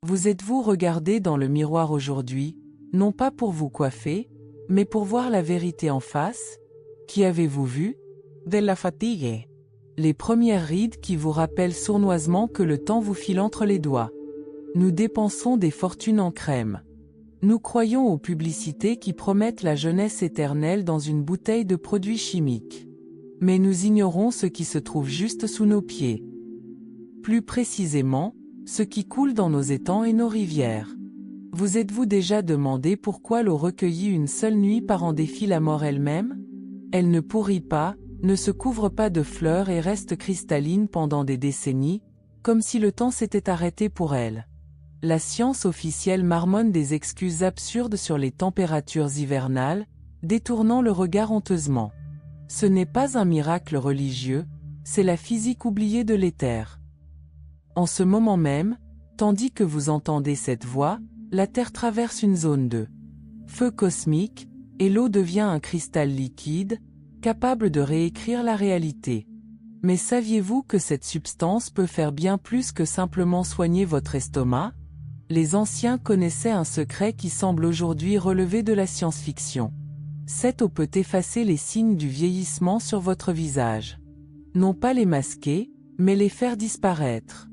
Vous êtes-vous regardé dans le miroir aujourd'hui, non pas pour vous coiffer, mais pour voir la vérité en face? Qui avez-vous vu? De la fatigue. Les premières rides qui vous rappellent sournoisement que le temps vous file entre les doigts. Nous dépensons des fortunes en crème. Nous croyons aux publicités qui promettent la jeunesse éternelle dans une bouteille de produits chimiques. Mais nous ignorons ce qui se trouve juste sous nos pieds. Plus précisément, ce qui coule dans nos étangs et nos rivières. Vous êtes-vous déjà demandé pourquoi l'eau recueillie une seule nuit par en défie la mort elle-même? Elle ne pourrit pas, ne se couvre pas de fleurs et reste cristalline pendant des décennies, comme si le temps s'était arrêté pour elle. La science officielle marmonne des excuses absurdes sur les températures hivernales, détournant le regard honteusement. Ce n'est pas un miracle religieux, c'est la physique oubliée de l'éther. En ce moment même, tandis que vous entendez cette voix, la Terre traverse une zone de feu cosmique, et l'eau devient un cristal liquide, capable de réécrire la réalité. Mais saviez-vous que cette substance peut faire bien plus que simplement soigner votre estomac? Les anciens connaissaient un secret qui semble aujourd'hui relever de la science-fiction. Cette eau peut effacer les signes du vieillissement sur votre visage. Non pas les masquer, mais les faire disparaître.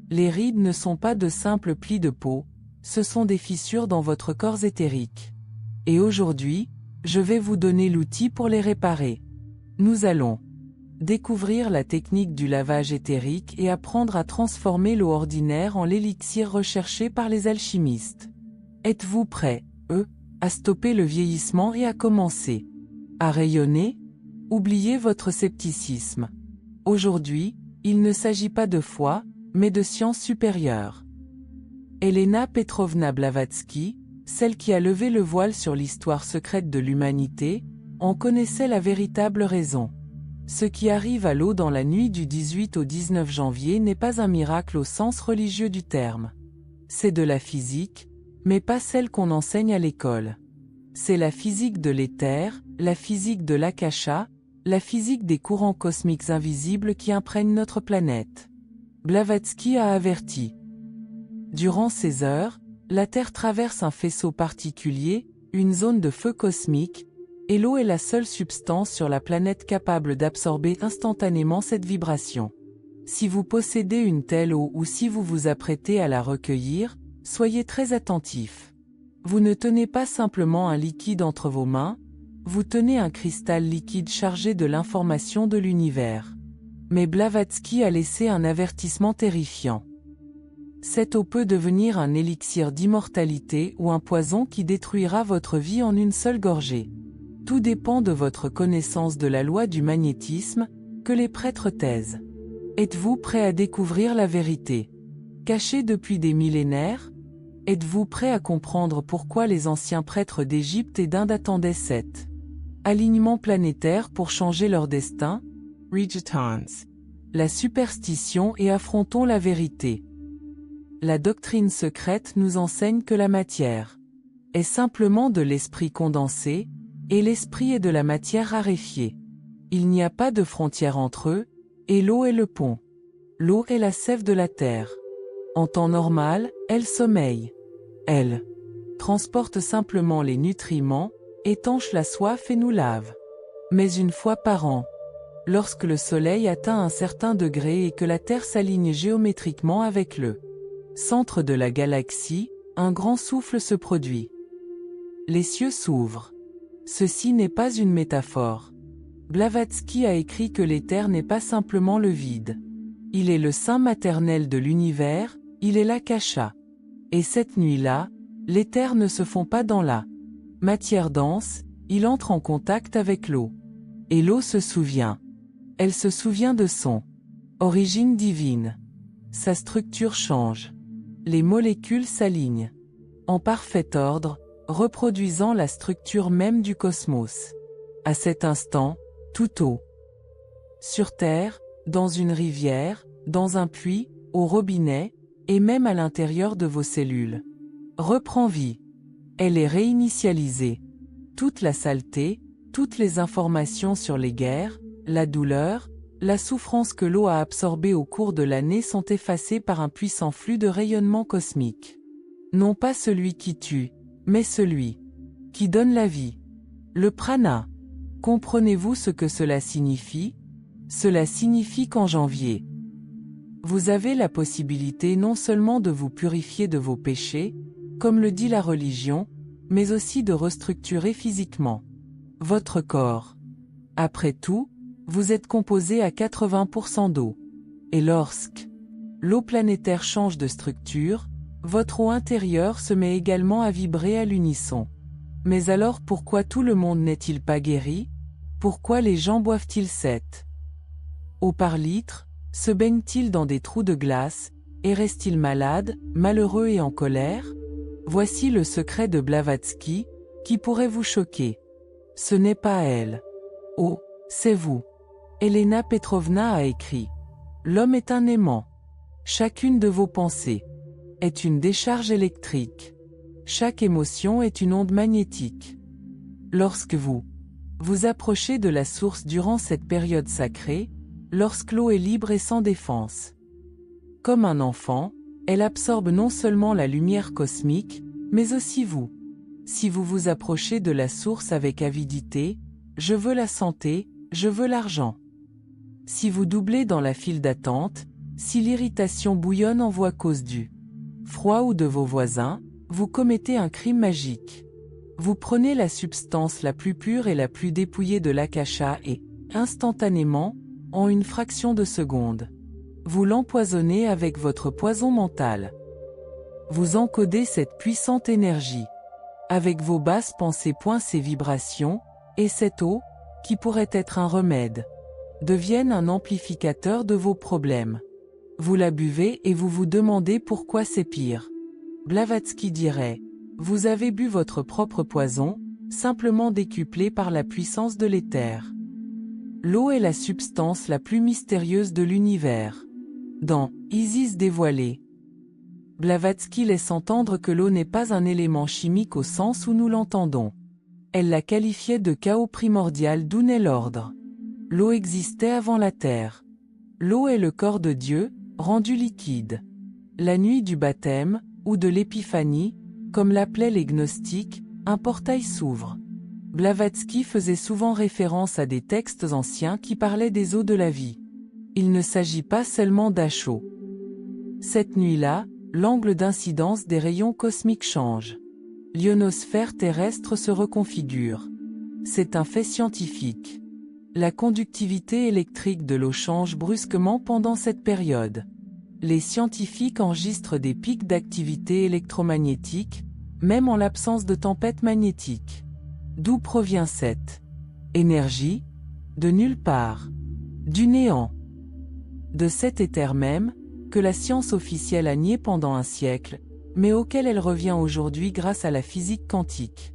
Les rides ne sont pas de simples plis de peau, ce sont des fissures dans votre corps éthérique. Et aujourd'hui, je vais vous donner l'outil pour les réparer. Nous allons découvrir la technique du lavage éthérique et apprendre à transformer l'eau ordinaire en l'élixir recherché par les alchimistes. Êtes-vous prêts, à stopper le vieillissement et à commencer à rayonner? Oubliez votre scepticisme. Aujourd'hui, il ne s'agit pas de foi, mais de science supérieure. Elena Petrovna Blavatsky, celle qui a levé le voile sur l'histoire secrète de l'humanité, en connaissait la véritable raison. Ce qui arrive à l'eau dans la nuit du 18 au 19 janvier n'est pas un miracle au sens religieux du terme. C'est de la physique, mais pas celle qu'on enseigne à l'école. C'est la physique de l'éther, la physique de l'akasha, la physique des courants cosmiques invisibles qui imprègnent notre planète. Blavatsky a averti. Durant ces heures, la Terre traverse un faisceau particulier, une zone de feu cosmique, et l'eau est la seule substance sur la planète capable d'absorber instantanément cette vibration. Si vous possédez une telle eau ou si vous vous apprêtez à la recueillir, soyez très attentifs. Vous ne tenez pas simplement un liquide entre vos mains, vous tenez un cristal liquide chargé de l'information de l'univers. Mais Blavatsky a laissé un avertissement terrifiant. Cette eau peut devenir un élixir d'immortalité ou un poison qui détruira votre vie en une seule gorgée. Tout dépend de votre connaissance de la loi du magnétisme, que les prêtres taisent. Êtes-vous prêt à découvrir la vérité? Cachée depuis des millénaires? Êtes-vous prêt à comprendre pourquoi les anciens prêtres d'Égypte et d'Inde attendaient cet alignement planétaire pour changer leur destin? Rejetons la superstition et affrontons la vérité. La doctrine secrète nous enseigne que la matière est simplement de l'esprit condensé, et l'esprit est de la matière raréfiée. Il n'y a pas de frontière entre eux, et l'eau est le pont. L'eau est la sève de la terre. En temps normal, elle sommeille. Elle transporte simplement les nutriments, étanche la soif et nous lave. Mais une fois par an, lorsque le soleil atteint un certain degré et que la Terre s'aligne géométriquement avec le centre de la galaxie, un grand souffle se produit. Les cieux s'ouvrent. Ceci n'est pas une métaphore. Blavatsky a écrit que l'éther n'est pas simplement le vide. Il est le sein maternel de l'univers, il est l'akasha. Et cette nuit-là, l'éther ne se fond pas dans la matière dense, il entre en contact avec l'eau. Et l'eau se souvient. Elle se souvient de son origine divine. Sa structure change. Les molécules s'alignent en parfait ordre, reproduisant la structure même du cosmos. À cet instant, toute eau sur Terre, dans une rivière, dans un puits, au robinet, et même à l'intérieur de vos cellules, reprend vie. Elle est réinitialisée. Toute la saleté, toutes les informations sur les guerres, la douleur, la souffrance que l'eau a absorbée au cours de l'année sont effacées par un puissant flux de rayonnement cosmique. Non pas celui qui tue, mais celui qui donne la vie. Le prana. Comprenez-vous ce que cela signifie? Cela signifie qu'en janvier, vous avez la possibilité non seulement de vous purifier de vos péchés, comme le dit la religion, mais aussi de restructurer physiquement votre corps. Après tout, vous êtes composé à 80% d'eau. Et lorsque l'eau planétaire change de structure, votre eau intérieure se met également à vibrer à l'unisson. Mais alors pourquoi tout le monde n'est-il pas guéri? Pourquoi les gens boivent-ils cette eau par litre, se baignent-ils dans des trous de glace, et restent-ils malades, malheureux et en colère? Voici le secret de Blavatsky, qui pourrait vous choquer. Ce n'est pas elle. Oh, c'est vous. Elena Petrovna a écrit. L'homme est un aimant. Chacune de vos pensées est une décharge électrique. Chaque émotion est une onde magnétique. Lorsque vous vous approchez de la source durant cette période sacrée, lorsque l'eau est libre et sans défense. Comme un enfant, elle absorbe non seulement la lumière cosmique, mais aussi vous. Si vous vous approchez de la source avec avidité, je veux la santé, je veux l'argent. Si vous doublez dans la file d'attente, si l'irritation bouillonne en vous à cause du froid ou de vos voisins, vous commettez un crime magique. Vous prenez la substance la plus pure et la plus dépouillée de l'akasha et, instantanément, en une fraction de seconde, vous l'empoisonnez avec votre poison mental. Vous encodez cette puissante énergie avec vos basses pensées, ces vibrations, et cette eau, qui pourrait être un remède, deviennent un amplificateur de vos problèmes. Vous la buvez et vous vous demandez pourquoi c'est pire. Blavatsky dirait, vous avez bu votre propre poison, simplement décuplé par la puissance de l'éther. L'eau est la substance la plus mystérieuse de l'univers. Dans Isis dévoilée, Blavatsky laisse entendre que l'eau n'est pas un élément chimique au sens où nous l'entendons. Elle la qualifiait de chaos primordial, d'où naît l'ordre. L'eau existait avant la terre. L'eau est le corps de Dieu, rendu liquide. La nuit du baptême, ou de l'épiphanie, comme l'appelaient les gnostiques, un portail s'ouvre. Blavatsky faisait souvent référence à des textes anciens qui parlaient des eaux de la vie. Il ne s'agit pas seulement d'eau chaude. Cette nuit-là, l'angle d'incidence des rayons cosmiques change. L'ionosphère terrestre se reconfigure. C'est un fait scientifique. La conductivité électrique de l'eau change brusquement pendant cette période. Les scientifiques enregistrent des pics d'activité électromagnétique, même en l'absence de tempête magnétique. D'où provient cette énergie? De nulle part. Du néant. De cet éther même, que la science officielle a nié pendant un siècle, mais auquel elle revient aujourd'hui grâce à la physique quantique.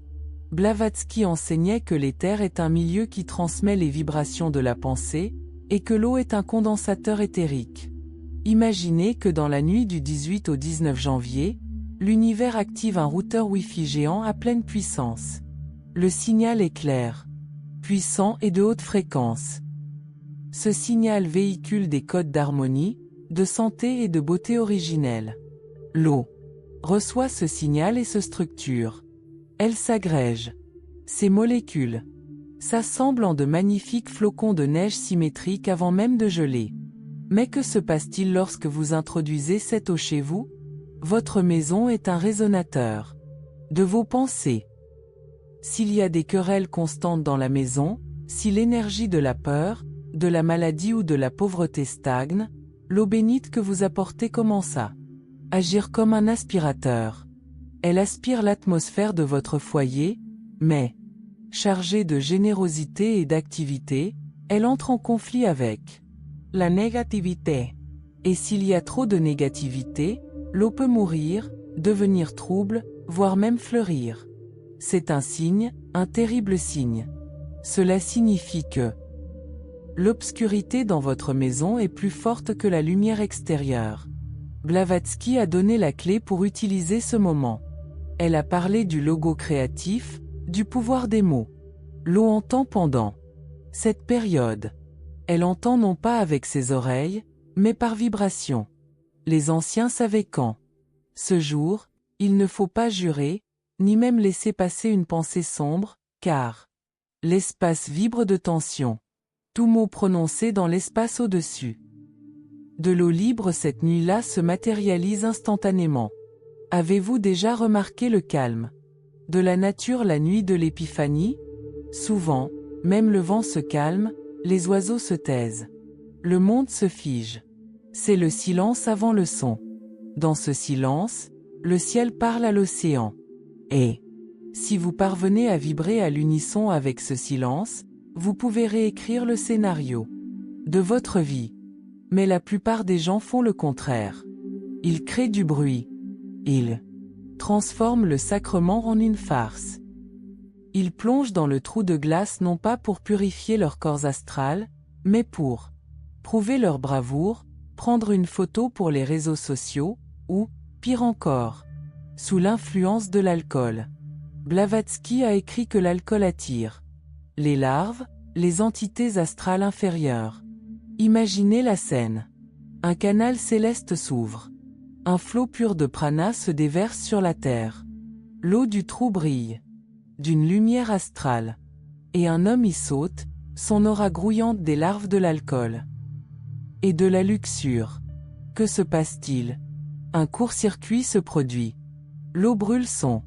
Blavatsky enseignait que l'éther est un milieu qui transmet les vibrations de la pensée, et que l'eau est un condensateur éthérique. Imaginez que dans la nuit du 18 au 19 janvier, l'univers active un routeur Wi-Fi géant à pleine puissance. Le signal est clair, puissant et de haute fréquence. Ce signal véhicule des codes d'harmonie, de santé et de beauté originelle. L'eau reçoit ce signal et se structure. Elle s'agrège. Ces molécules s'assemblent en de magnifiques flocons de neige symétriques avant même de geler. Mais que se passe-t-il lorsque vous introduisez cette eau chez vous? Votre maison est un résonateur de vos pensées. S'il y a des querelles constantes dans la maison, si l'énergie de la peur, de la maladie ou de la pauvreté stagne, l'eau bénite que vous apportez commence à agir comme un aspirateur. Elle aspire l'atmosphère de votre foyer, mais, chargée de générosité et d'activité, elle entre en conflit avec la négativité. Et s'il y a trop de négativité, l'eau peut mourir, devenir trouble, voire même fleurir. C'est un signe, un terrible signe. Cela signifie que l'obscurité dans votre maison est plus forte que la lumière extérieure. Blavatsky a donné la clé pour utiliser ce moment. Elle a parlé du logo créatif, du pouvoir des mots. L'eau entend pendant cette période. Elle entend non pas avec ses oreilles, mais par vibration. Les anciens savaient quand. Ce jour, il ne faut pas jurer, ni même laisser passer une pensée sombre, car l'espace vibre de tension. Tout mot prononcé dans l'espace au-dessus. De l'eau libre cette nuit-là se matérialise instantanément. Avez-vous déjà remarqué le calme de la nature la nuit de l'épiphanie? Souvent, même le vent se calme, les oiseaux se taisent. Le monde se fige. C'est le silence avant le son. Dans ce silence, le ciel parle à l'océan. Et si vous parvenez à vibrer à l'unisson avec ce silence, vous pouvez réécrire le scénario de votre vie. Mais la plupart des gens font le contraire. Ils créent du bruit. Ils transforment le sacrement en une farce. Ils plongent dans le trou de glace non pas pour purifier leur corps astral, mais pour prouver leur bravoure, prendre une photo pour les réseaux sociaux, ou, pire encore, sous l'influence de l'alcool. Blavatsky a écrit que l'alcool attire les larves, les entités astrales inférieures. Imaginez la scène. Un canal céleste s'ouvre. Un flot pur de prana se déverse sur la terre. L'eau du trou brille d'une lumière astrale. Et un homme y saute, son aura grouillante des larves de l'alcool et de la luxure. Que se passe-t-il? Un court-circuit se produit. L'eau brûle son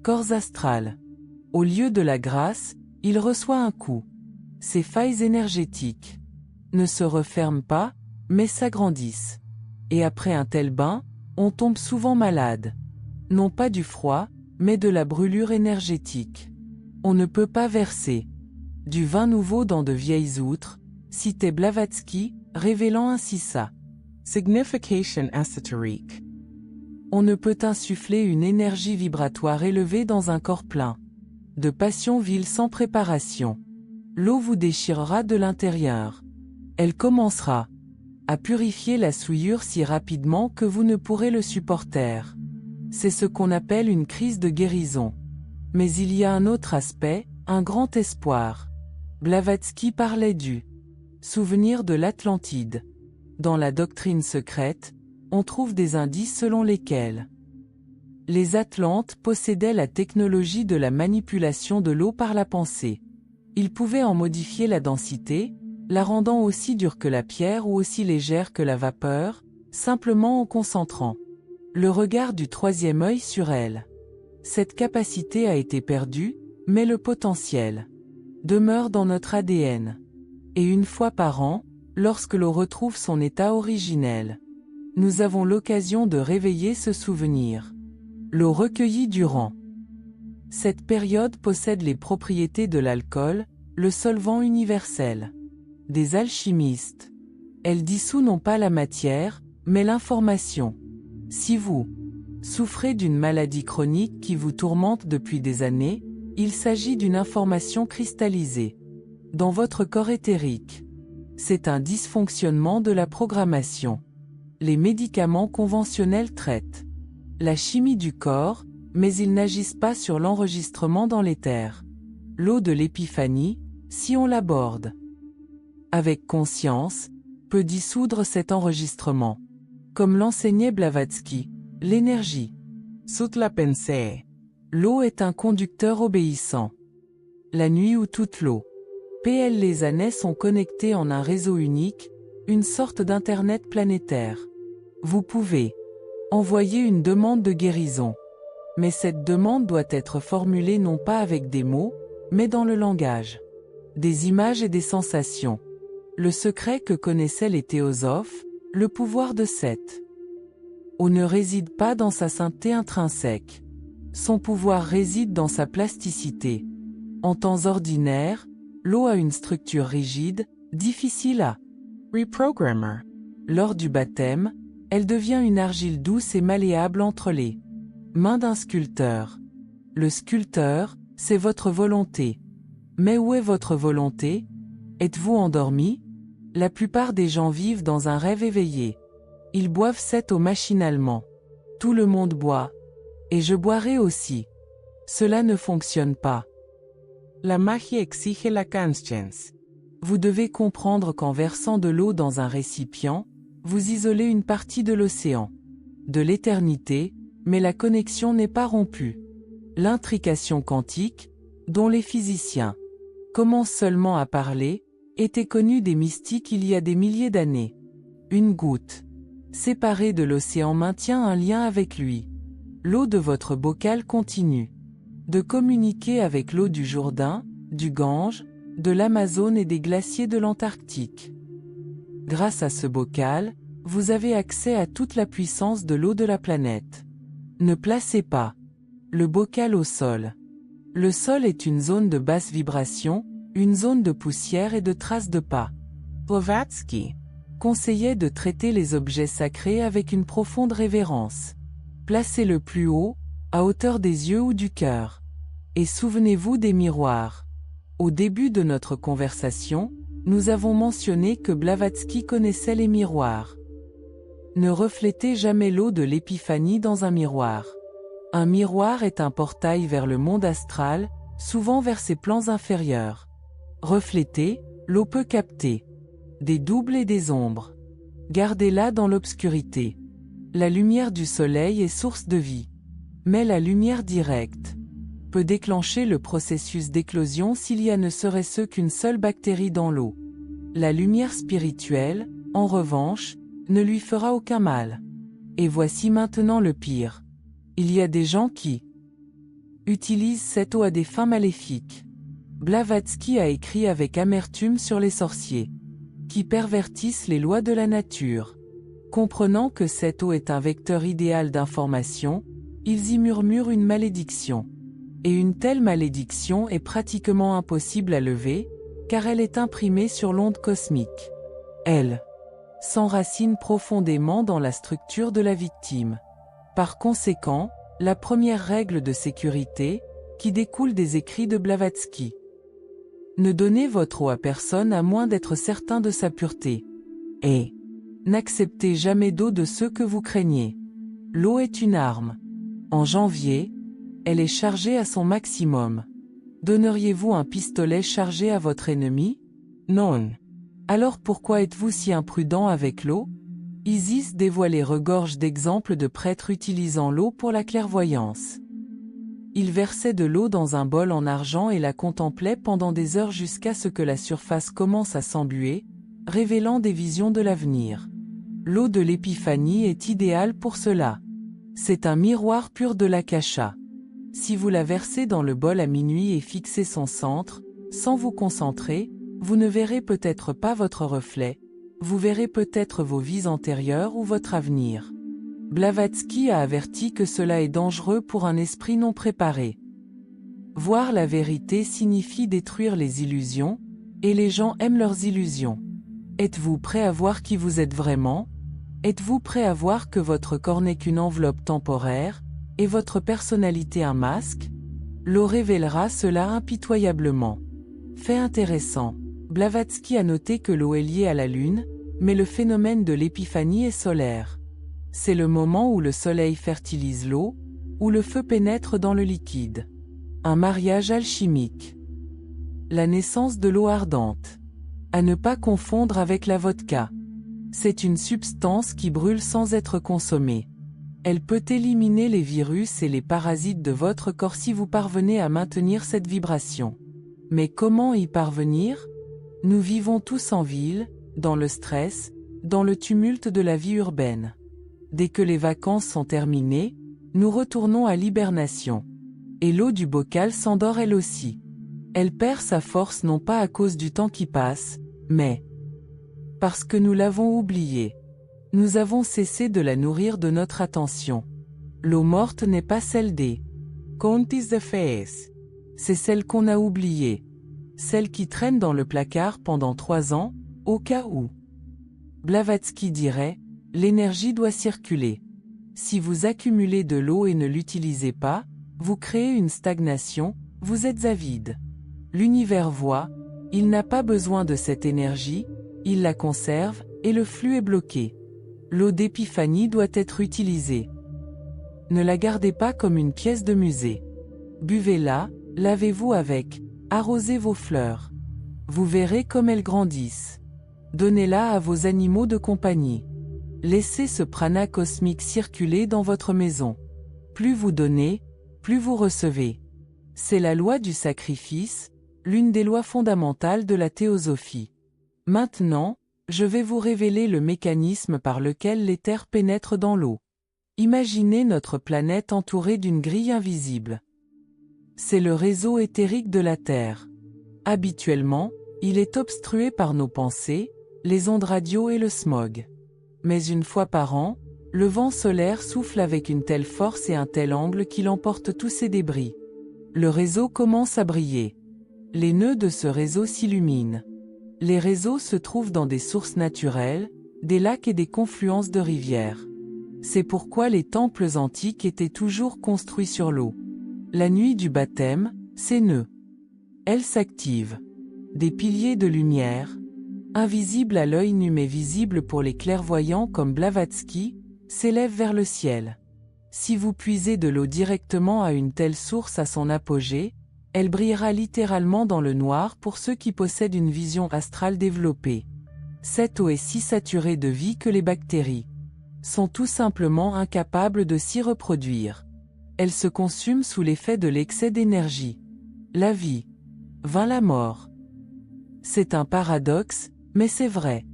corps astral. Au lieu de la grâce, il reçoit un coup. Ses failles énergétiques ne se referment pas, mais s'agrandissent. Et après un tel bain, on tombe souvent malade. Non pas du froid, mais de la brûlure énergétique. On ne peut pas verser du vin nouveau dans de vieilles outres, citait Blavatsky, révélant ainsi sa Signification esoterique. On ne peut insuffler une énergie vibratoire élevée dans un corps plein de passion vile sans préparation. L'eau vous déchirera de l'intérieur. Elle commencera à purifier la souillure si rapidement que vous ne pourrez le supporter. C'est ce qu'on appelle une crise de guérison. Mais il y a un autre aspect, un grand espoir. Blavatsky parlait du souvenir de l'Atlantide. Dans la doctrine secrète, on trouve des indices selon lesquels les Atlantes possédaient la technologie de la manipulation de l'eau par la pensée. Ils pouvaient en modifier la densité, la rendant aussi dure que la pierre ou aussi légère que la vapeur, simplement en concentrant le regard du troisième œil sur elle. Cette capacité a été perdue, mais le potentiel demeure dans notre ADN. Et une fois par an, lorsque l'eau retrouve son état originel, nous avons l'occasion de réveiller ce souvenir. L'eau recueillie durant cette période possède les propriétés de l'alcool, le solvant universel des alchimistes. Elle dissout non pas la matière, mais l'information. Si vous souffrez d'une maladie chronique qui vous tourmente depuis des années, il s'agit d'une information cristallisée dans votre corps éthérique. C'est un dysfonctionnement de la programmation. Les médicaments conventionnels traitent la chimie du corps, mais ils n'agissent pas sur l'enregistrement dans l'éther. L'eau de l'épiphanie, si on l'aborde avec conscience, peut dissoudre cet enregistrement. Comme l'enseignait Blavatsky, l'énergie Sous la pensée. L'eau est un conducteur obéissant. La nuit où toute l'eau PL les années sont connectées en un réseau unique, une sorte d'internet planétaire. Vous pouvez envoyer une demande de guérison. Mais cette demande doit être formulée non pas avec des mots, mais dans le langage des images et des sensations. Le secret que connaissaient les théosophes, le pouvoir de cette eau ne réside pas dans sa sainteté intrinsèque. Son pouvoir réside dans sa plasticité. En temps ordinaire, l'eau a une structure rigide, difficile à Reprogrammer. Lors du baptême, elle devient une argile douce et malléable entre les mains d'un sculpteur. Le sculpteur, c'est votre volonté. Mais où est votre volonté? Êtes-vous endormi? La plupart des gens vivent dans un rêve éveillé. Ils boivent cette eau machinalement. Tout le monde boit. Et je boirai aussi. Cela ne fonctionne pas. La magie exige la conscience. Vous devez comprendre qu'en versant de l'eau dans un récipient, vous isolez une partie de l'océan, de l'éternité, mais la connexion n'est pas rompue. L'intrication quantique, dont les physiciens commencent seulement à parler, était connue des mystiques il y a des milliers d'années. Une goutte séparée de l'océan maintient un lien avec lui. L'eau de votre bocal continue de communiquer avec l'eau du Jourdain, du Gange, de l'Amazone et des glaciers de l'Antarctique. Grâce à ce bocal, vous avez accès à toute la puissance de l'eau de la planète. Ne placez pas le bocal au sol. Le sol est une zone de basse vibration, une zone de poussière et de traces de pas. Blavatsky Conseillait de traiter les objets sacrés avec une profonde révérence. Placez-le plus haut, à hauteur des yeux ou du cœur. Et souvenez-vous des miroirs. Au début de notre conversation, nous avons mentionné que Blavatsky connaissait les miroirs. Ne reflétez jamais l'eau de l'épiphanie dans un miroir. Un miroir est un portail vers le monde astral, souvent vers ses plans inférieurs. Reflétez, l'eau peut capter des doubles et des ombres. Gardez-la dans l'obscurité. La lumière du soleil est source de vie. Mais la lumière directe peut déclencher le processus d'éclosion s'il y a ne serait-ce qu'une seule bactérie dans l'eau. La lumière spirituelle, en revanche, ne lui fera aucun mal. Et voici maintenant le pire. Il y a des gens qui utilisent cette eau à des fins maléfiques. Blavatsky a écrit avec amertume sur les sorciers qui pervertissent les lois de la nature. Comprenant que cette eau est un vecteur idéal d'information, ils y murmurent une malédiction. Et une telle malédiction est pratiquement impossible à lever, car elle est imprimée sur l'onde cosmique. Elle s'enracine profondément dans la structure de la victime. Par conséquent, la première règle de sécurité, qui découle des écrits de Blavatsky. Ne donnez votre eau à personne à moins d'être certain de sa pureté. Et n'acceptez jamais d'eau de ceux que vous craignez. L'eau est une arme. En janvier, elle est chargée à son maximum. Donneriez-vous un pistolet chargé à votre ennemi? Non. Alors pourquoi êtes-vous si imprudent avec l'eau? Isis dévoilé regorge d'exemples de prêtres utilisant l'eau pour la clairvoyance. Ils versaient de l'eau dans un bol en argent et la contemplaient pendant des heures jusqu'à ce que la surface commence à s'embuer, révélant des visions de l'avenir. L'eau de l'épiphanie est idéale pour cela. C'est un miroir pur de l'akasha. Si vous la versez dans le bol à minuit et fixez son centre, sans vous concentrer, vous ne verrez peut-être pas votre reflet, vous verrez peut-être vos vies antérieures ou votre avenir. Blavatsky a averti que cela est dangereux pour un esprit non préparé. Voir la vérité signifie détruire les illusions, et les gens aiment leurs illusions. Êtes-vous prêt à voir qui vous êtes vraiment? Êtes-vous prêt à voir que votre corps n'est qu'une enveloppe temporaire, et votre personnalité un masque? L'eau révélera cela impitoyablement. Fait intéressant. Blavatsky a noté que l'eau est liée à la Lune, mais le phénomène de l'épiphanie est solaire. C'est le moment où le soleil fertilise l'eau, où le feu pénètre dans le liquide. Un mariage alchimique. La naissance de l'eau ardente. À ne pas confondre avec la vodka. C'est une substance qui brûle sans être consommée. Elle peut éliminer les virus et les parasites de votre corps si vous parvenez à maintenir cette vibration. Mais comment y parvenir? Nous vivons tous en ville, dans le stress, dans le tumulte de la vie urbaine. Dès que les vacances sont terminées, nous retournons à l'hibernation. Et l'eau du bocal s'endort elle aussi. Elle perd sa force non pas à cause du temps qui passe, mais parce que nous l'avons oubliée. Nous avons cessé de la nourrir de notre attention. L'eau morte n'est pas celle des contes de fées. C'est celle qu'on a oubliée. Celle qui traîne dans le placard pendant 3 ans, au cas où. Blavatsky dirait, l'énergie doit circuler. Si vous accumulez de l'eau et ne l'utilisez pas, vous créez une stagnation, vous êtes à vide. L'univers voit, il n'a pas besoin de cette énergie, il la conserve, et le flux est bloqué. L'eau d'épiphanie doit être utilisée. Ne la gardez pas comme une pièce de musée. Buvez-la, lavez-vous avec, arrosez vos fleurs. Vous verrez comme elles grandissent. Donnez-la à vos animaux de compagnie. Laissez ce prana cosmique circuler dans votre maison. Plus vous donnez, plus vous recevez. C'est la loi du sacrifice, l'une des lois fondamentales de la théosophie. Maintenant, je vais vous révéler le mécanisme par lequel l'éther pénètre dans l'eau. Imaginez notre planète entourée d'une grille invisible. C'est le réseau éthérique de la Terre. Habituellement, il est obstrué par nos pensées, les ondes radio et le smog. Mais une fois par an, le vent solaire souffle avec une telle force et un tel angle qu'il emporte tous ces débris. Le réseau commence à briller. Les nœuds de ce réseau s'illuminent. Les réseaux se trouvent dans des sources naturelles, des lacs et des confluences de rivières. C'est pourquoi les temples antiques étaient toujours construits sur l'eau. La nuit du baptême, ces nœuds. Elles s'activent. Des piliers de lumière, invisibles à l'œil nu mais visibles pour les clairvoyants comme Blavatsky, s'élèvent vers le ciel. Si vous puisez de l'eau directement à une telle source à son apogée, elle brillera littéralement dans le noir pour ceux qui possèdent une vision astrale développée. Cette eau est si saturée de vie que les bactéries sont tout simplement incapables de s'y reproduire. Elle se consume sous l'effet de l'excès d'énergie. La vie vint la mort. C'est un paradoxe, mais c'est vrai.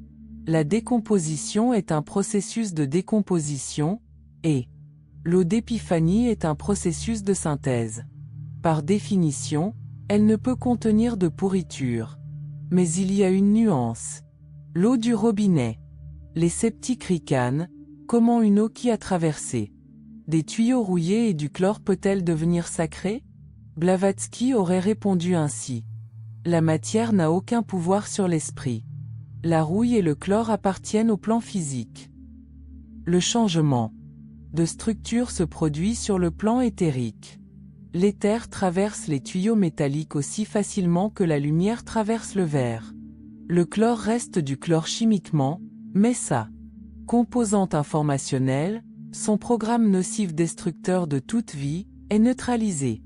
La décomposition est un processus de décomposition, et l'eau d'épiphanie est un processus de synthèse. Par définition, elle ne peut contenir de pourriture. Mais il y a une nuance. L'eau du robinet. Les sceptiques ricanent, comment une eau qui a traversé des tuyaux rouillés et du chlore peut-elle devenir sacrée? Blavatsky aurait répondu ainsi. La matière n'a aucun pouvoir sur l'esprit. La rouille et le chlore appartiennent au plan physique. Le changement de structure se produit sur le plan éthérique. L'éther traverse les tuyaux métalliques aussi facilement que la lumière traverse le verre. Le chlore reste du chlore chimiquement, mais sa composante informationnelle, son programme nocif destructeur de toute vie, est neutralisé.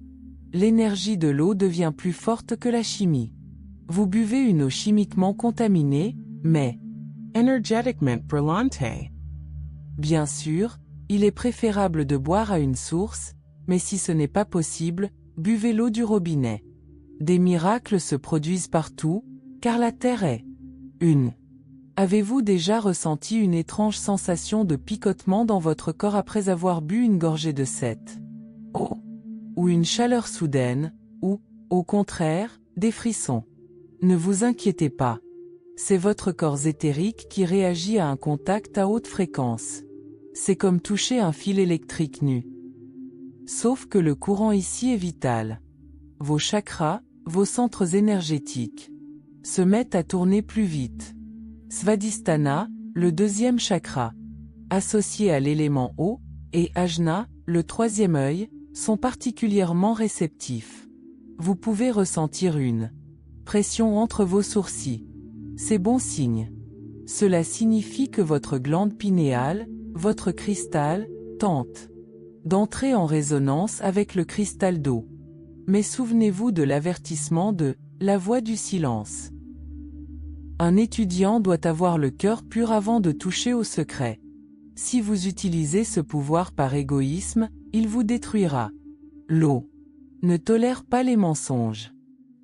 L'énergie de l'eau devient plus forte que la chimie. Vous buvez une eau chimiquement contaminée, mais energetically brillante. Bien sûr, il est préférable de boire à une source, mais si ce n'est pas possible, buvez l'eau du robinet. Des miracles se produisent partout, car la Terre est une. Avez-vous déjà ressenti une étrange sensation de picotement dans votre corps après avoir bu une gorgée de cette eau? Ou une chaleur soudaine, ou, au contraire, des frissons? Ne vous inquiétez pas. C'est votre corps éthérique qui réagit à un contact à haute fréquence. C'est comme toucher un fil électrique nu. Sauf que le courant ici est vital. Vos chakras, vos centres énergétiques, se mettent à tourner plus vite. Svadhisthana, le deuxième chakra, associé à l'élément eau, et Ajna, le troisième œil, sont particulièrement réceptifs. Vous pouvez ressentir une pression entre vos sourcils. C'est bon signe. Cela signifie que votre glande pinéale, votre cristal, tente d'entrer en résonance avec le cristal d'eau. Mais souvenez-vous de l'avertissement de la voix du silence. Un étudiant doit avoir le cœur pur avant de toucher au secret. Si vous utilisez ce pouvoir par égoïsme, il vous détruira. L'eau ne tolère pas les mensonges.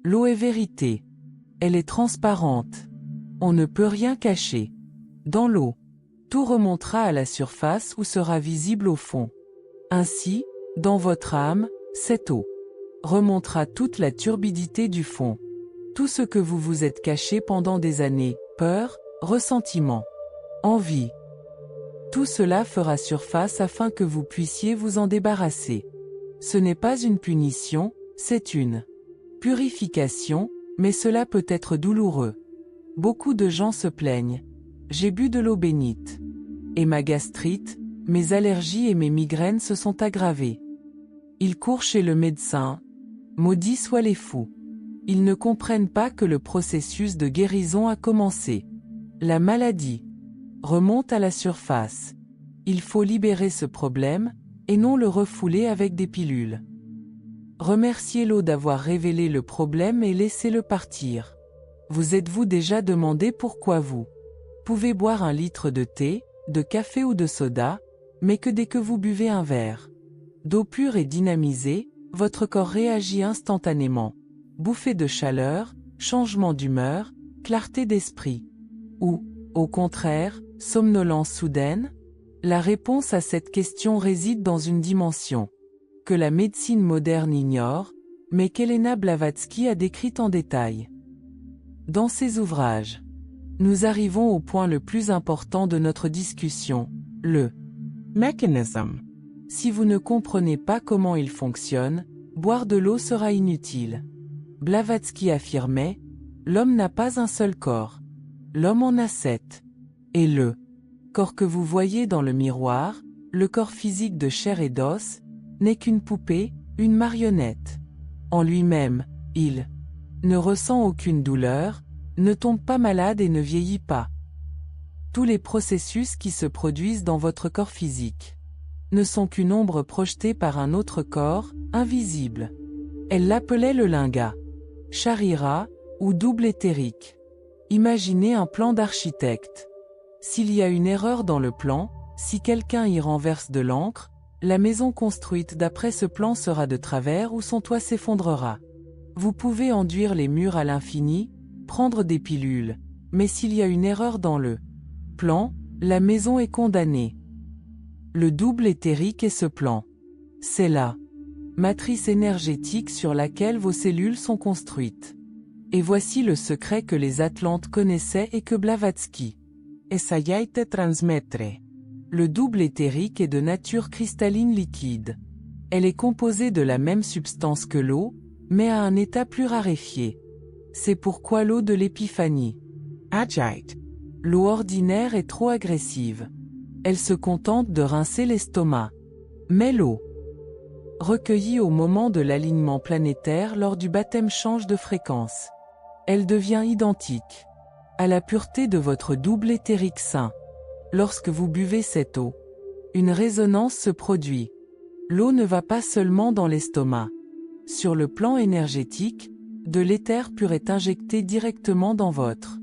L'eau est vérité. Elle est transparente. On ne peut rien cacher. Dans l'eau, tout remontera à la surface ou sera visible au fond. Ainsi, dans votre âme, cette eau remontera toute la turbidité du fond. Tout ce que vous vous êtes caché pendant des années, peur, ressentiment, envie. Tout cela fera surface afin que vous puissiez vous en débarrasser. Ce n'est pas une punition, c'est une purification, mais cela peut être douloureux. Beaucoup de gens se plaignent. J'ai bu de l'eau bénite. Et ma gastrite, mes allergies et mes migraines se sont aggravées. Ils courent chez le médecin. Maudits soient les fous. Ils ne comprennent pas que le processus de guérison a commencé. La maladie remonte à la surface. Il faut libérer ce problème, et non le refouler avec des pilules. Remerciez l'eau d'avoir révélé le problème et laissez-le partir. Vous êtes-vous déjà demandé pourquoi vous pouvez boire un litre de thé, de café ou de soda, mais que dès que vous buvez un verre d'eau pure et dynamisée, votre corps réagit instantanément. Bouffée de chaleur, changement d'humeur, clarté d'esprit. Ou, au contraire, somnolence soudaine? La réponse à cette question réside dans une dimension que la médecine moderne ignore, mais qu'Helena Blavatsky a décrite en détail. Dans ses ouvrages, nous arrivons au point le plus important de notre discussion, le Mechanism. Si vous ne comprenez pas comment il fonctionne, boire de l'eau sera inutile. Blavatsky affirmait, l'homme n'a pas un seul corps. L'homme en a 7. Et le corps que vous voyez dans le miroir, le corps physique de chair et d'os, n'est qu'une poupée, une marionnette. En lui-même, il ne ressent aucune douleur, ne tombe pas malade et ne vieillit pas. Tous les processus qui se produisent dans votre corps physique ne sont qu'une ombre projetée par un autre corps, invisible. Elle l'appelait le linga, charira, ou double éthérique. Imaginez un plan d'architecte. S'il y a une erreur dans le plan, si quelqu'un y renverse de l'encre, la maison construite d'après ce plan sera de travers ou son toit s'effondrera. Vous pouvez enduire les murs à l'infini, prendre des pilules, mais s'il y a une erreur dans le plan, la maison est condamnée. Le double éthérique est ce plan. C'est la matrice énergétique sur laquelle vos cellules sont construites. Et voici le secret que les Atlantes connaissaient et que Blavatsky essayait de transmettre. Le double éthérique est de nature cristalline liquide. Elle est composée de la même substance que l'eau, mais à un état plus raréfié. C'est pourquoi l'eau de l'épiphanie, Agite. l'eau ordinaire est trop agressive. Elle se contente de rincer l'estomac. Mais l'eau recueillie au moment de l'alignement planétaire lors du baptême change de fréquence. Elle devient identique à la pureté de votre double éthérique saint. Lorsque vous buvez cette eau, une résonance se produit. L'eau ne va pas seulement dans l'estomac. Sur le plan énergétique, de l'éther pur est injecté directement dans votre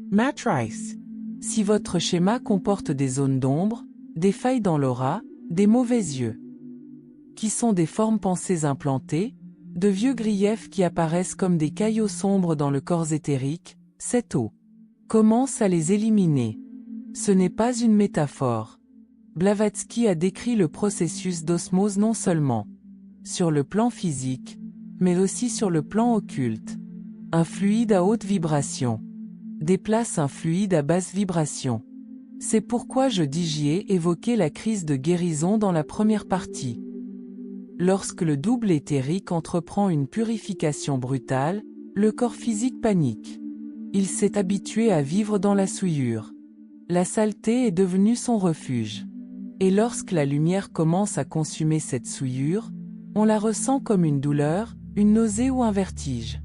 Matrice. Si votre schéma comporte des zones d'ombre, des failles dans l'aura, des mauvais yeux, qui sont des formes pensées implantées, de vieux griefs qui apparaissent comme des caillots sombres dans le corps éthérique, cette eau commence à les éliminer. Ce n'est pas une métaphore. Blavatsky a décrit le processus d'osmose non seulement sur le plan physique, mais aussi sur le plan occulte. Un fluide à haute vibration déplace un fluide à basse vibration. C'est pourquoi j'y ai évoqué la crise de guérison dans la première partie. Lorsque le double éthérique entreprend une purification brutale, le corps physique panique. Il s'est habitué à vivre dans la souillure. La saleté est devenue son refuge. Et lorsque la lumière commence à consumer cette souillure, on la ressent comme une douleur, une nausée ou un vertige.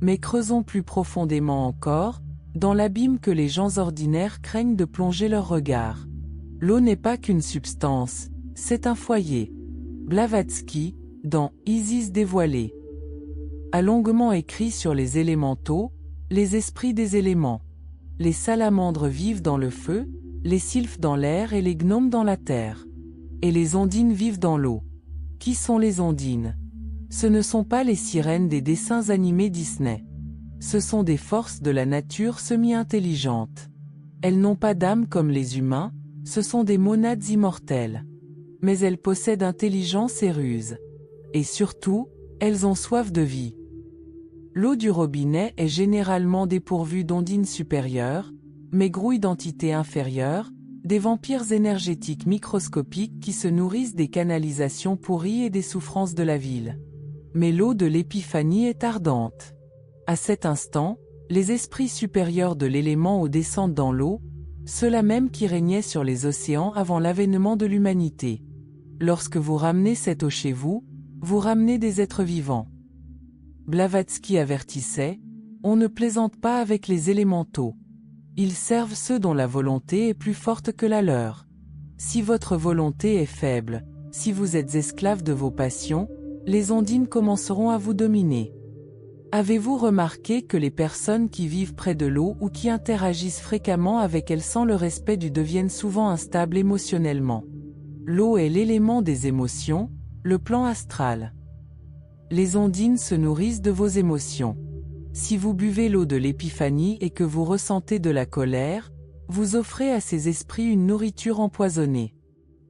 Mais creusons plus profondément encore, dans l'abîme que les gens ordinaires craignent de plonger leur regard. L'eau n'est pas qu'une substance, c'est un foyer. Blavatsky, dans Isis dévoilée, a longuement écrit sur les élémentaux, les esprits des éléments. Les salamandres vivent dans le feu, les sylphes dans l'air et les gnomes dans la terre. Et les ondines vivent dans l'eau. Qui sont les ondines? Ce ne sont pas les sirènes des dessins animés Disney. Ce sont des forces de la nature semi-intelligentes. Elles n'ont pas d'âme comme les humains, ce sont des monades immortelles. Mais elles possèdent intelligence et ruse. Et surtout, elles ont soif de vie. L'eau du robinet est généralement dépourvue d'ondines supérieures, mais grouille d'entités inférieures, des vampires énergétiques microscopiques qui se nourrissent des canalisations pourries et des souffrances de la ville. Mais l'eau de l'épiphanie est ardente. À cet instant, les esprits supérieurs de l'élément eau descendent dans l'eau, ceux-là même qui régnaient sur les océans avant l'avènement de l'humanité. Lorsque vous ramenez cette eau chez vous, vous ramenez des êtres vivants. Blavatsky avertissait, on ne plaisante pas avec les élémentaux. Ils servent ceux dont la volonté est plus forte que la leur. Si votre volonté est faible, si vous êtes esclave de vos passions, les ondines commenceront à vous dominer. Avez-vous remarqué que les personnes qui vivent près de l'eau ou qui interagissent fréquemment avec elle sans le respect du deviennent souvent instables émotionnellement? L'eau est l'élément des émotions, le plan astral. Les ondines se nourrissent de vos émotions. Si vous buvez l'eau de l'épiphanie et que vous ressentez de la colère, vous offrez à ces esprits une nourriture empoisonnée.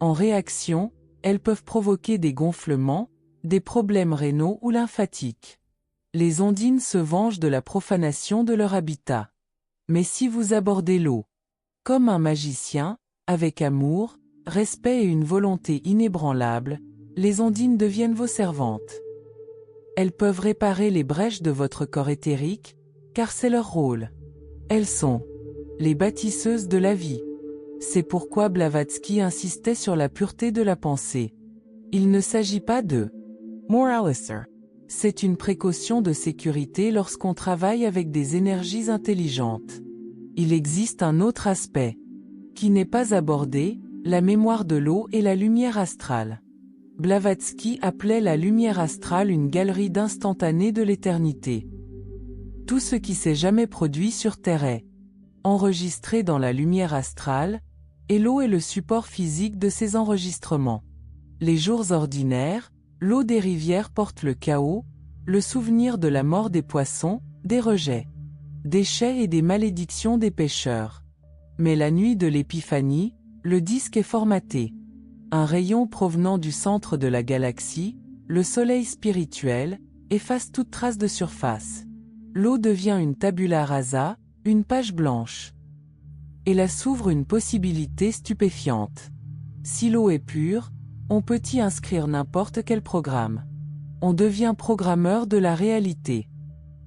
En réaction, elles peuvent provoquer des gonflements, des problèmes rénaux ou lymphatiques. Les ondines se vengent de la profanation de leur habitat. Mais si vous abordez l'eau comme un magicien, avec amour, respect et une volonté inébranlable, les ondines deviennent vos servantes. Elles peuvent réparer les brèches de votre corps éthérique, car c'est leur rôle. Elles sont les bâtisseuses de la vie. C'est pourquoi Blavatsky insistait sur la pureté de la pensée. Il ne s'agit pas de moraliser. C'est une précaution de sécurité lorsqu'on travaille avec des énergies intelligentes. Il existe un autre aspect qui n'est pas abordé, la mémoire de l'eau et la lumière astrale. Blavatsky appelait la lumière astrale une galerie d'instantanés de l'éternité. Tout ce qui s'est jamais produit sur Terre est enregistré dans la lumière astrale, et l'eau est le support physique de ces enregistrements. Les jours ordinaires, l'eau des rivières porte le chaos, le souvenir de la mort des poissons, des rejets, déchets et des malédictions des pêcheurs. Mais la nuit de l'épiphanie, le disque est formaté. Un rayon provenant du centre de la galaxie, le soleil spirituel, efface toute trace de surface. L'eau devient une tabula rasa, une page blanche. Et là s'ouvre une possibilité stupéfiante. Si l'eau est pure, on peut y inscrire n'importe quel programme. On devient programmeur de la réalité.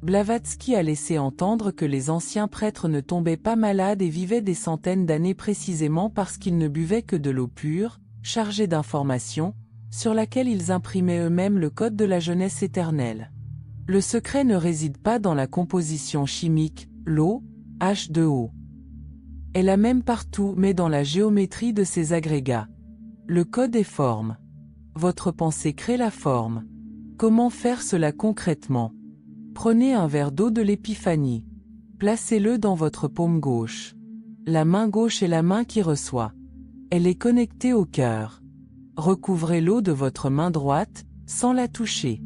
Blavatsky a laissé entendre que les anciens prêtres ne tombaient pas malades et vivaient des centaines d'années précisément parce qu'ils ne buvaient que de l'eau pure, chargée d'informations, sur laquelle ils imprimaient eux-mêmes le code de la jeunesse éternelle. Le secret ne réside pas dans la composition chimique, l'eau, H2O. Elle a même partout, mais dans la géométrie de ces agrégats. Le code est forme. Votre pensée crée la forme. Comment faire cela concrètement? Prenez un verre d'eau de l'épiphanie. Placez-le dans votre paume gauche. La main gauche est la main qui reçoit. Elle est connectée au cœur. Recouvrez l'eau de votre main droite, sans la toucher.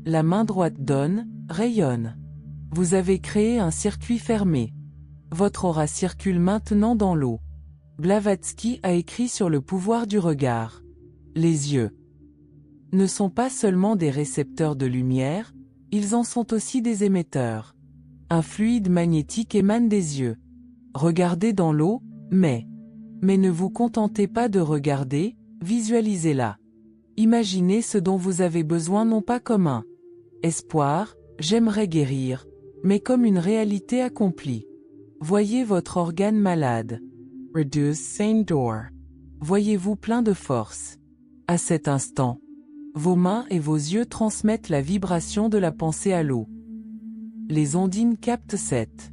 La main droite donne, rayonne. Vous avez créé un circuit fermé. Votre aura circule maintenant dans l'eau. Blavatsky a écrit sur le pouvoir du regard. Les yeux ne sont pas seulement des récepteurs de lumière, ils en sont aussi des émetteurs. Un fluide magnétique émane des yeux. Regardez dans l'eau, mais ne vous contentez pas de regarder, visualisez-la. Imaginez ce dont vous avez besoin non pas comme un espoir, j'aimerais guérir, mais comme une réalité accomplie. Voyez votre organe malade. Reduce Saint Door. Voyez-vous plein de force. À cet instant, vos mains et vos yeux transmettent la vibration de la pensée à l'eau. Les ondines captent cette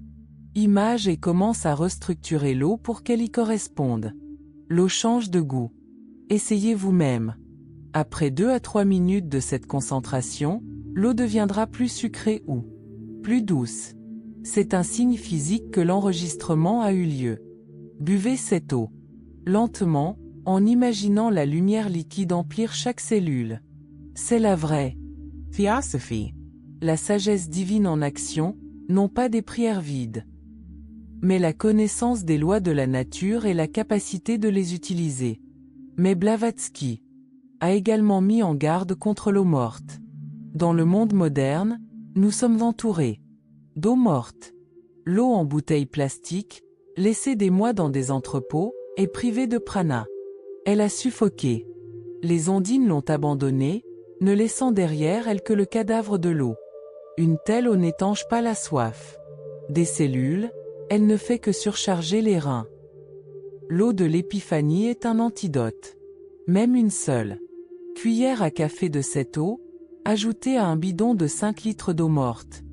image et commencent à restructurer l'eau pour qu'elle y corresponde. L'eau change de goût. Essayez vous-même. Après 2 à 3 minutes de cette concentration, l'eau deviendra plus sucrée ou plus douce. C'est un signe physique que l'enregistrement a eu lieu. Buvez cette eau lentement, en imaginant la lumière liquide emplir chaque cellule. C'est la vraie Theosophy. La sagesse divine en action, non pas des prières vides, mais la connaissance des lois de la nature et la capacité de les utiliser. Mais Blavatsky a également mis en garde contre l'eau morte. Dans le monde moderne, nous sommes entourés d'eau morte. L'eau en bouteille plastique, laissée des mois dans des entrepôts, est privée de prana. Elle a suffoqué. Les ondines l'ont abandonnée, ne laissant derrière elle que le cadavre de l'eau. Une telle eau n'étanche pas la soif des cellules, elle ne fait que surcharger les reins. L'eau de l'épiphanie est un antidote. Même une seule cuillère à café de cette eau, ajoutée à un bidon de 5 litres d'eau morte,